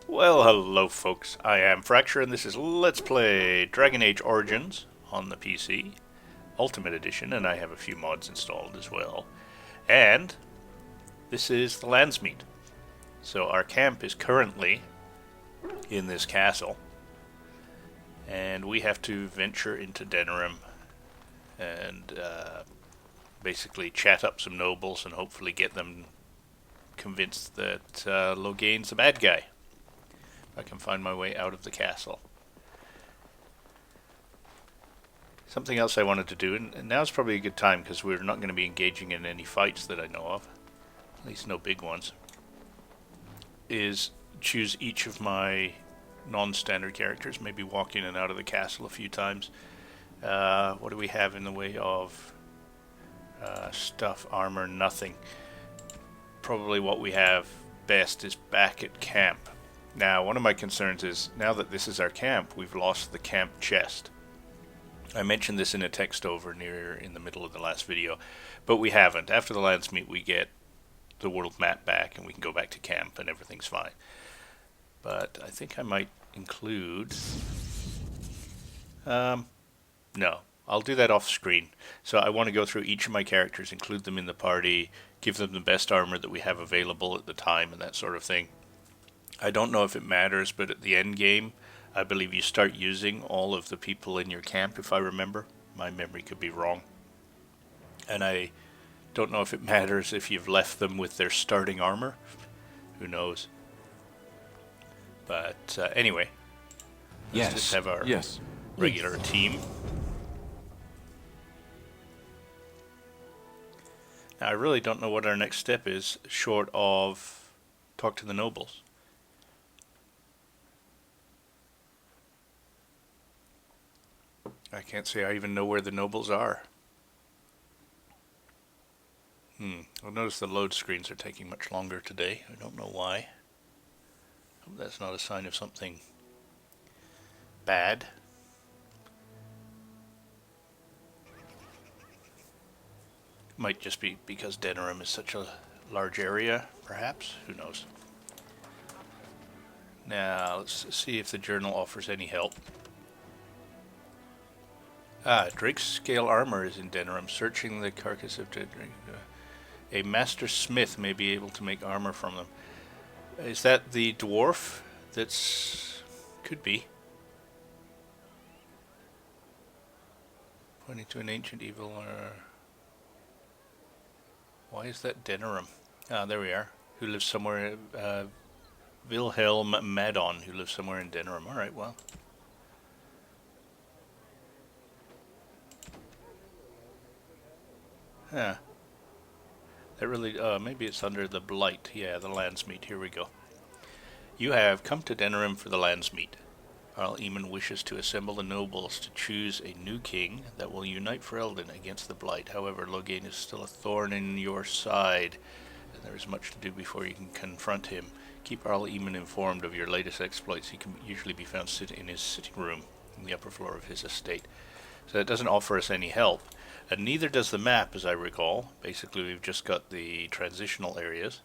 Well, hello folks, I am Fracture and this is Let's Play Dragon Age Origins on the PC, Ultimate Edition, and I have a few mods installed as well. And this is the Landsmeet. So our camp is currently in this castle, and we have to venture into Denerim and basically chat up some nobles and hopefully get them convinced that Loghain's a bad guy. I can find my way out of the castle. Something else I wanted to do, and now's probably a good time because we're not going to be engaging in any fights that I know of, at least no big ones, is choose each of my non-standard characters, maybe walk in and out of the castle a few times. What do we have in the way of stuff, armor, nothing. Probably what we have best is back at camp. Now, one of my concerns is, now that this is our camp, we've lost the camp chest. I mentioned this in a text over near in the middle of the last video, but we haven't. After the Landsmeet, we get the world map back, and we can go back to camp, and everything's fine. But I think I might include... no, I'll do that off screen. So I want to go through each of my characters, include them in the party, give them the best armor that we have available at the time, and that sort of thing. I don't know if it matters, but at the end game, I believe you start using all of the people in your camp, if I remember. My memory could be wrong. And I don't know if it matters if you've left them with their starting armor. Who knows? But anyway, let's just have our regular team. Now, I really don't know what our next step is, short of talk to the nobles. I can't say I even know where the nobles are. I'll notice the load screens are taking much longer today. I don't know why. Hope that's not a sign of something bad. Might just be because Denerim is such a large area, perhaps. Who knows? Now, let's see if the journal offers any help. Drake's scale armor is in Denerim. Searching the carcass of Drake. A master smith may be able to make armor from them. Is that the dwarf? That's... could be. Pointing to an ancient evil... Why is that Denerim? There we are. Who lives somewhere... Wilhelm Madon, who lives somewhere in Denerim. Alright, well... Huh. That really, maybe it's under the Blight. Yeah, the Landsmeet. Here we go. You have come to Denerim for the Landsmeet. Earl Eamon wishes to assemble the nobles to choose a new king that will unite Ferelden against the Blight. However, Loghain is still a thorn in your side, and there is much to do before you can confront him. Keep Earl Eamon informed of your latest exploits. He can usually be found sitting in his sitting room on the upper floor of his estate. So that doesn't offer us any help. And neither does the map, as I recall. Basically, we've just got the transitional areas.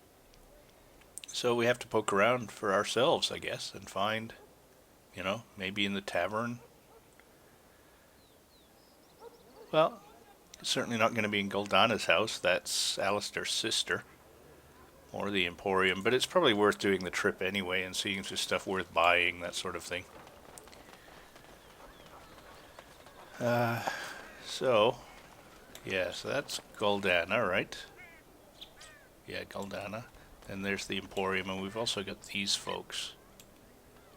So we have to poke around for ourselves, I guess, and find, you know, maybe in the tavern. Well, it's certainly not going to be in Guldana's house. That's Alistair's sister. Or the Emporium. But it's probably worth doing the trip anyway and seeing if there's stuff worth buying, that sort of thing. Yeah, so that's Guldana, right? Yeah, Guldana. And there's the Emporium, and we've also got these folks.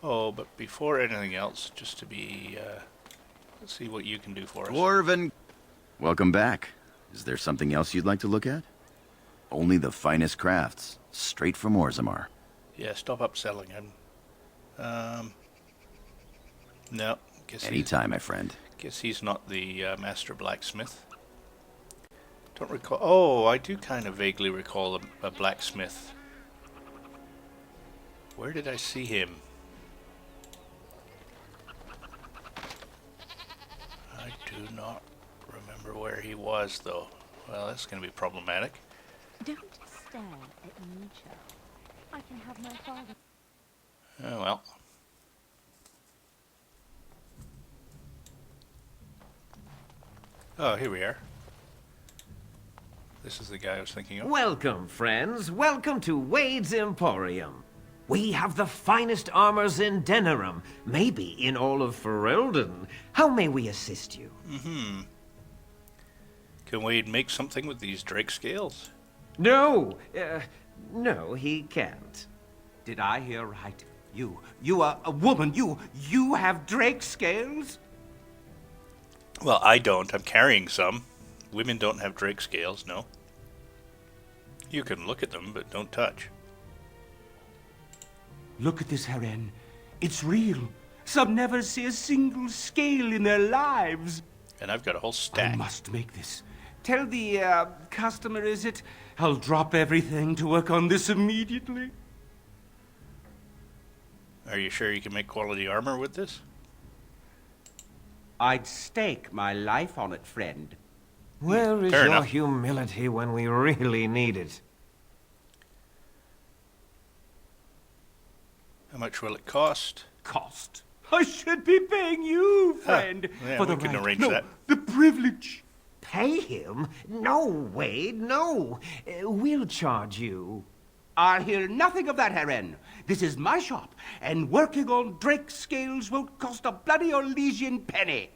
Oh, but before anything else, just to be, let's see what you can do for us. Dwarven! Welcome back. Is there something else you'd like to look at? Only the finest crafts, straight from Orzammar. Yeah, stop upselling him. No. Anytime, my friend. Guess he's not the master blacksmith. Don't recall. Oh, I do kind of vaguely recall a blacksmith. Where did I see him? I do not remember where he was, though. Well, that's going to be problematic. Don't stare at me, Cho. I can have my father. Oh, well. Oh, here we are. This is the guy I was thinking of. Welcome, friends. Welcome to Wade's Emporium. We have the finest armors in Denerim, maybe in all of Ferelden. How may we assist you? Can Wade make something with these drake scales? No, no, he can't. Did I hear right? You are a woman. You have drake scales? Well, I don't. I'm carrying some. Women don't have drake scales, no. You can look at them, but don't touch. Look at this, Heren. It's real. Some never see a single scale in their lives. And I've got a whole I stack. must make this. Tell the, customer, is it? I'll drop everything to work on this immediately. Are you sure you can make quality armor with this? I'd stake my life on it, friend. Where is Fair your enough. humility when we really need it? How much will it cost? Cost? I should be paying you, friend. yeah, for the we can right, arrange no, that. the privilege. Pay him? No, Wade, no. We'll charge you. I'll hear nothing of that, Heren. This is my shop, and working on drake scales won't cost a bloody Orlesian penny.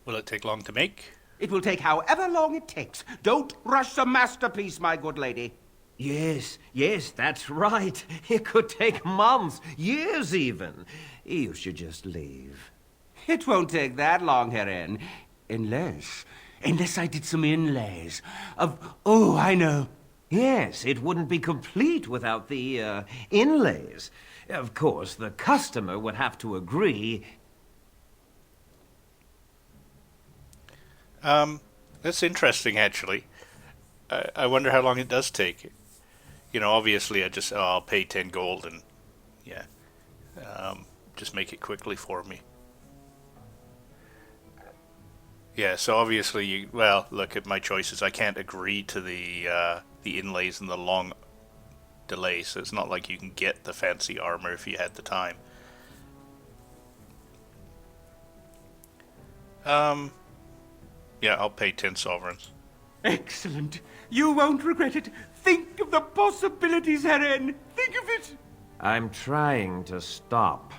Will it take long to make? It will take however long it takes. Don't rush the masterpiece, my good lady. Yes, that's right. It could take months, years even. You should just leave. It won't take that long, Heren. Unless I did some inlays of... Oh, I know. Yes, it wouldn't be complete without the inlays. Of course, the customer would have to agree. That's interesting, actually. I wonder how long it does take. You know, obviously I'll pay 10 gold and, yeah, just make it quickly for me. Yeah, so obviously, well, look at my choices. I can't agree to the inlays and the long delay, so it's not like you can get the fancy armor if you had the time. Yeah, I'll pay 10 sovereigns. Excellent. You won't regret it. Think of the possibilities, Heren. Think of it. I'm trying to stop.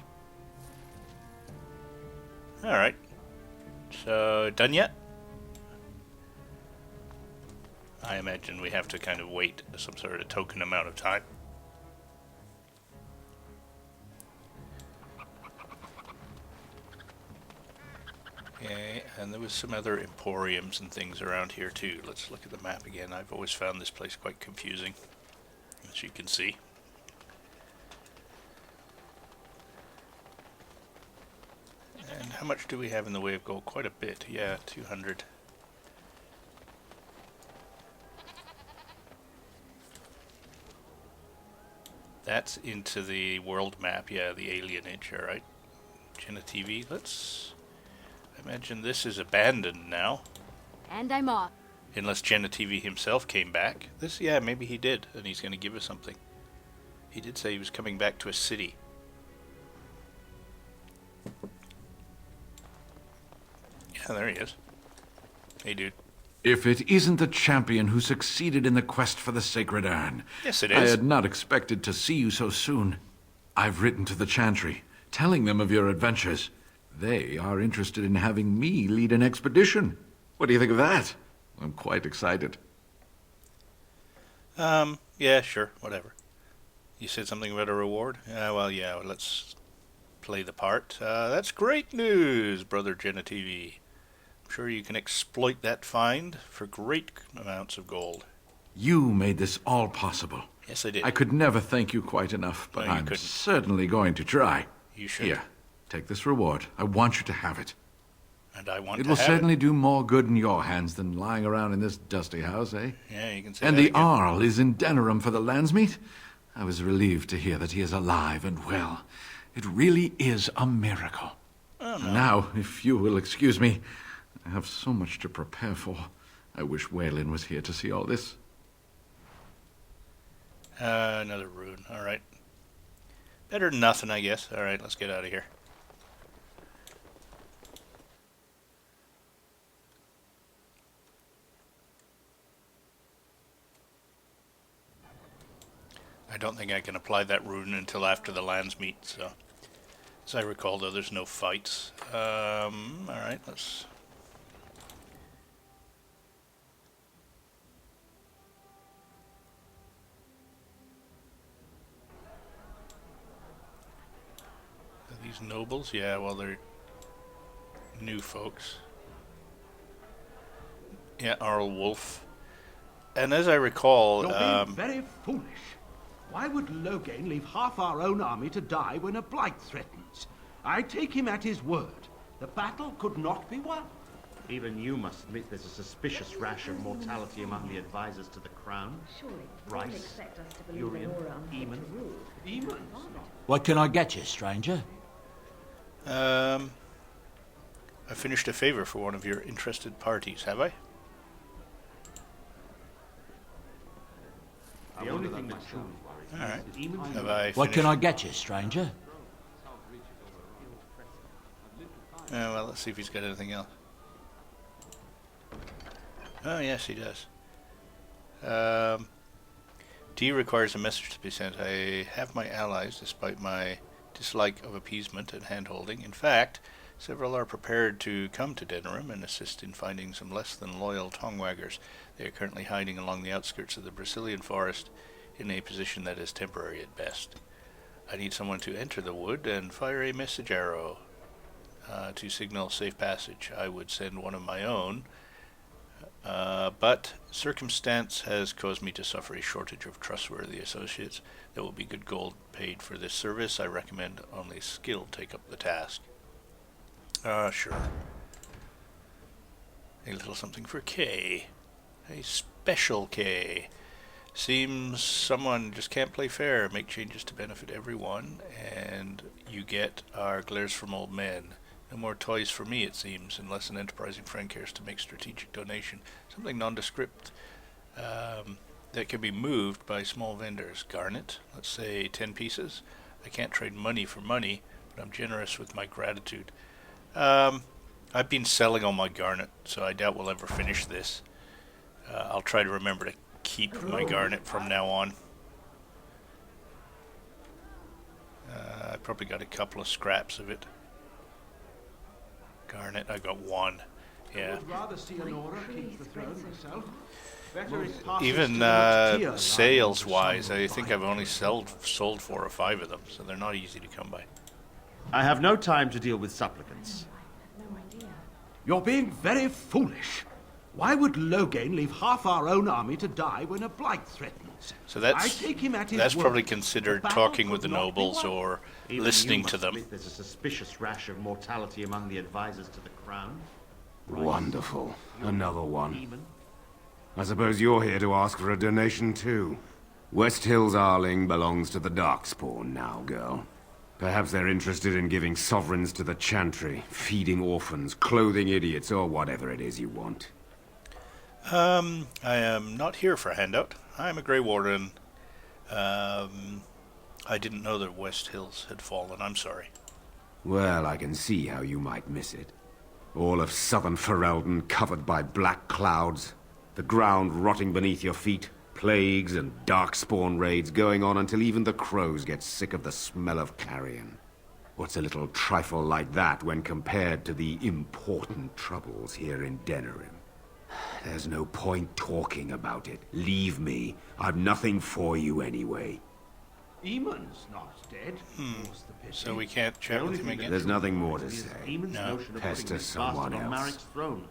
Alright. So, done yet? I imagine we have to kind of wait some sort of token amount of time. Okay, and there was some other emporiums and things around here too. Let's look at the map again. I've always found this place quite confusing, as you can see. And how much do we have in the way of gold? Quite a bit, yeah, 200. That's into the world map, yeah, the alienage, alright. Jenna TV, let's... I imagine this is abandoned now. And I'm off. Unless Jenna TV himself came back. This, yeah, maybe he did, and he's going to give us something. He did say he was coming back to a city. Yeah, there he is. Hey, dude. If it isn't the champion who succeeded in the quest for the Sacred Urn. Yes, it I is. had not expected to see you so soon. I've written to the Chantry, telling them of your adventures. They are interested in having me lead an expedition. What do you think of that? I'm quite excited. Yeah, sure, whatever. You said something about a reward? Well, yeah, let's play the part. That's great news, Brother Jenna TV. I'm sure you can exploit that find for great amounts of gold. You made this all possible. Yes, I did. I could never thank you quite enough, but No, you I'm couldn't. certainly going to try. You should. Here, take this reward. I want you to have it. And I want It to will have certainly do more good in your hands than lying around in this dusty house, eh? Yeah, you can say And that the again. Arl is in Denerim for the Landsmeet? I was relieved to hear that he is alive and well. It really is a miracle. Oh, no. Now, if you will excuse me, I have so much to prepare for. I wish Waylon was here to see all this. Another rune. Alright. Better than nothing, I guess. Alright, let's get out of here. I don't think I can apply that rune until after the lands meet, so... As I recall, though, there's no fights. Alright, let's... Are these nobles? Yeah, well, they're new folks. Yeah, Arl Wolf. And as I recall, You're being very foolish. Why would Loghain leave half our own army to die when a blight threatens? I take him at his word. The battle could not be won. Even you must admit there's a suspicious rash of mortality among the advisors to the crown. Surely, you Rice, don't expect us to believe Urian, Aurora unfit Eamon. to rule. Eamon's not. What can I get you, stranger? I finished a favor for one of your interested parties, have I? The only thing that truly Alright. worries is Eamon's Have I What can I finished? get you, stranger? Well, let's see if he's got anything else. Oh, yes, he does. D requires a message to be sent. I have my allies, despite my dislike of appeasement and hand-holding. In fact, several are prepared to come to Denerim and assist in finding some less than loyal tongue-waggers. They are currently hiding along the outskirts of the Brazilian forest in a position that is temporary at best. I need someone to enter the wood and fire a message arrow to signal safe passage. I would send one of my own, but circumstance has caused me to suffer a shortage of trustworthy associates. There will be good gold paid for this service. I recommend only skill take up the task. Sure. A little something for K. A special K. Seems someone just can't play fair, make changes to benefit everyone, and you get our glares from old men. No more toys for me, it seems, unless an enterprising friend cares to make strategic donation. Something nondescript that can be moved by small vendors. Garnet, let's say 10 pieces. I can't trade money for money, but I'm generous with my gratitude. I've been selling all my garnet, so I doubt we'll ever finish this. I'll try to remember to keep my garnet from now on. I probably got a couple of scraps of it. Garnet, I got one. Yeah. Would rather see Honora keep the throne herself. Better it passes Even to the next tier sales-wise, rather I than think I've only sold 4 or 5 of them, so they're not easy to come by. I have no time to deal with supplicants. No idea. You're being very foolish. Why would Loghain leave half our own army to die when a blight threatens? So I take him at his that's word. probably considered The battle talking with the could not be nobles won. or Even listening you to must them. admit there's a suspicious rash of mortality among the advisors to the crown. Wonderful. Another one. Eamon. I suppose you're here to ask for a donation too. West Hill's Arling belongs to the Darkspawn now, girl. Perhaps they're interested in giving sovereigns to the Chantry, feeding orphans, clothing idiots, or whatever it is you want. I am not here for a handout. I'm a Grey Warden. I didn't know that West Hills had fallen. I'm sorry. Well, I can see how you might miss it. All of southern Ferelden covered by black clouds, the ground rotting beneath your feet, plagues and darkspawn raids going on until even the crows get sick of the smell of carrion. What's a little trifle like that when compared to the important troubles here in Denerim? There's no point talking about it. Leave me. I've nothing for you anyway. Eamon's not dead. More's the pity. So we can't chat with him again? There's nothing more to Is say. Eamon's No. notion of Pester putting this someone bastard on else. Marik's throne.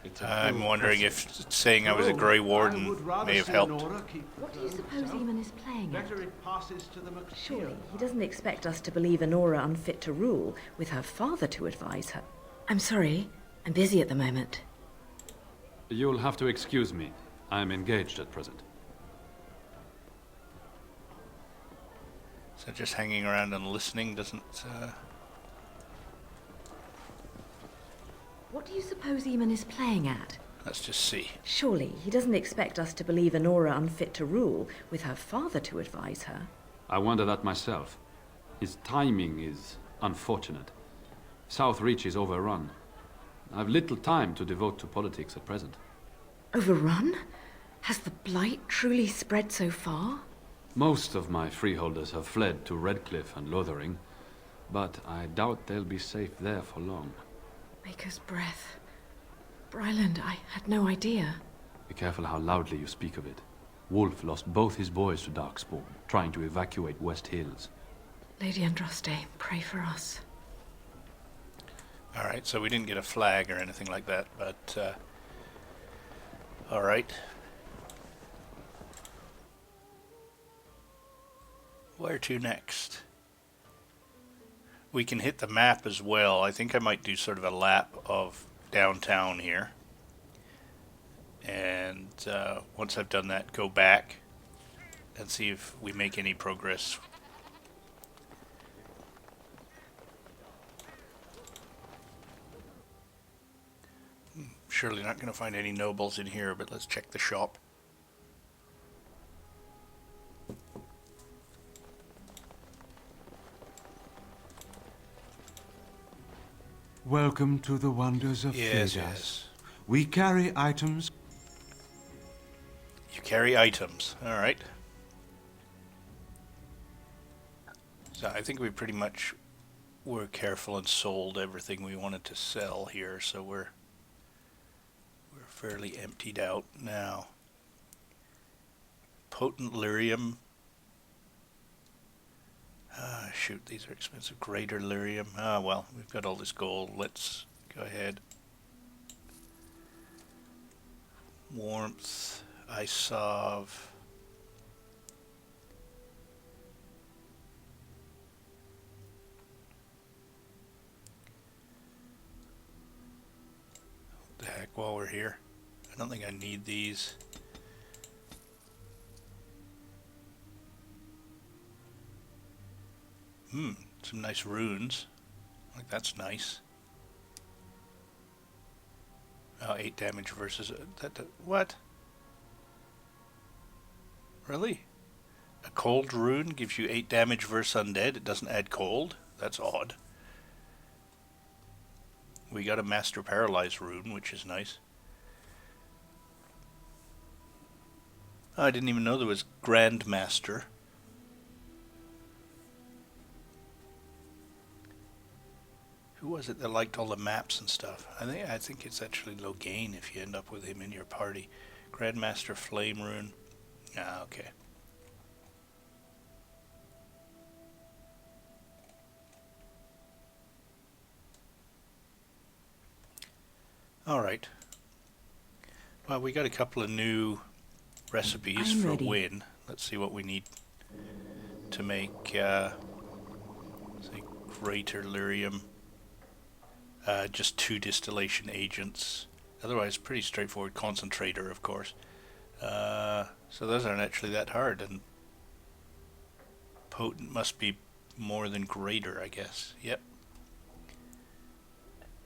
It's a I'm full wondering precedent. if saying I was a Grey I would Warden rather may have see helped. Honora keep the What do you throne suppose herself. Eamon is playing at? Better it passes to the McTeer. Surely, he doesn't expect us to believe Honora unfit to rule, with her father to advise her. I'm sorry, I'm busy at the moment. You'll have to excuse me. I'm engaged at present. So just hanging around and listening doesn't... What do you suppose Eamon is playing at? Let's just see. Surely he doesn't expect us to believe Honora unfit to rule with her father to advise her. I wonder that myself. His timing is unfortunate. South Reach is overrun. I've little time to devote to politics at present. Overrun? Has the blight truly spread so far? Most of my freeholders have fled to Redcliffe and Lothering, but I doubt they'll be safe there for long. Maker's breath. Bryland, I had no idea. Be careful how loudly you speak of it. Wolf lost both his boys to Darkspawn, trying to evacuate West Hills. Lady Andraste, pray for us. Alright, so we didn't get a flag or anything like that, but... Alright. Where to next? We can hit the map as well. I think I might do sort of a lap of downtown here. And once I've done that, go back and see if we make any progress. Surely not going to find any nobles in here, but let's check the shop. Welcome to the wonders of Yes, Thedas. yes. We carry items. You carry items. Alright. So I think we pretty much were careful and sold everything we wanted to sell here, so we're fairly emptied out now. Potent lyrium. Ah, shoot, these are expensive. Greater lyrium. Ah, well, we've got all this gold. Let's go ahead. Warmth. Isov. What the heck, while we're here? I don't think I need these. Some nice runes. Like, that's nice. Oh, 8 damage versus... what? Really? A cold rune gives you 8 damage versus undead? It doesn't add cold? That's odd. We got a Master Paralyze rune, which is nice. Oh, I didn't even know there was Grandmaster. Who was it that liked all the maps and stuff? I think it's actually Logain if you end up with him in your party. Grandmaster Flame Rune. Ah, okay. Alright. Well, we got a couple of new recipes I'm for ready. Win. Let's see what we need to make, say, Greater Lyrium. Just 2 distillation agents. Otherwise, pretty straightforward. Concentrator, of course. So those aren't actually that hard, and potent must be more than greater, I guess. Yep.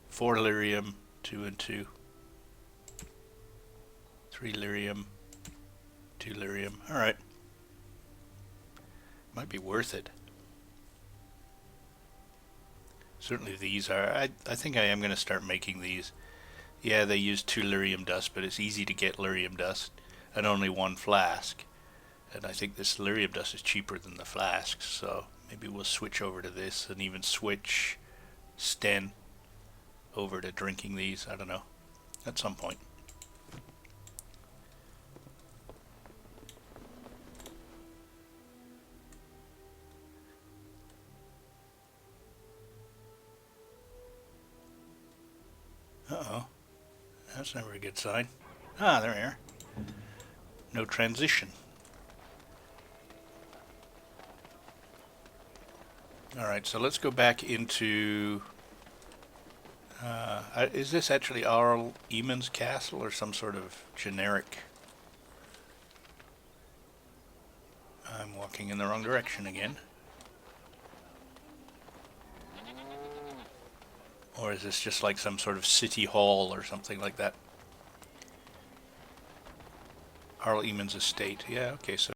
4 lyrium, 2 and 2. 3 lyrium, 2 lyrium. Alright. Might be worth it. Certainly these are. I think I am going to start making these. Yeah, they use 2 lyrium dust, but it's easy to get lyrium dust and only 1 flask. And I think this lyrium dust is cheaper than the flasks, so maybe we'll switch over to this and even switch Sten over to drinking these. I don't know. At some point. Uh-oh. That's never a good sign. Ah, there we are. No transition. Alright, so let's go back into... is this actually Arl Eamon's castle or some sort of generic... I'm walking in the wrong direction again. Or is this just like some sort of city hall or something like that? Arl Eamon's estate. Yeah, okay, so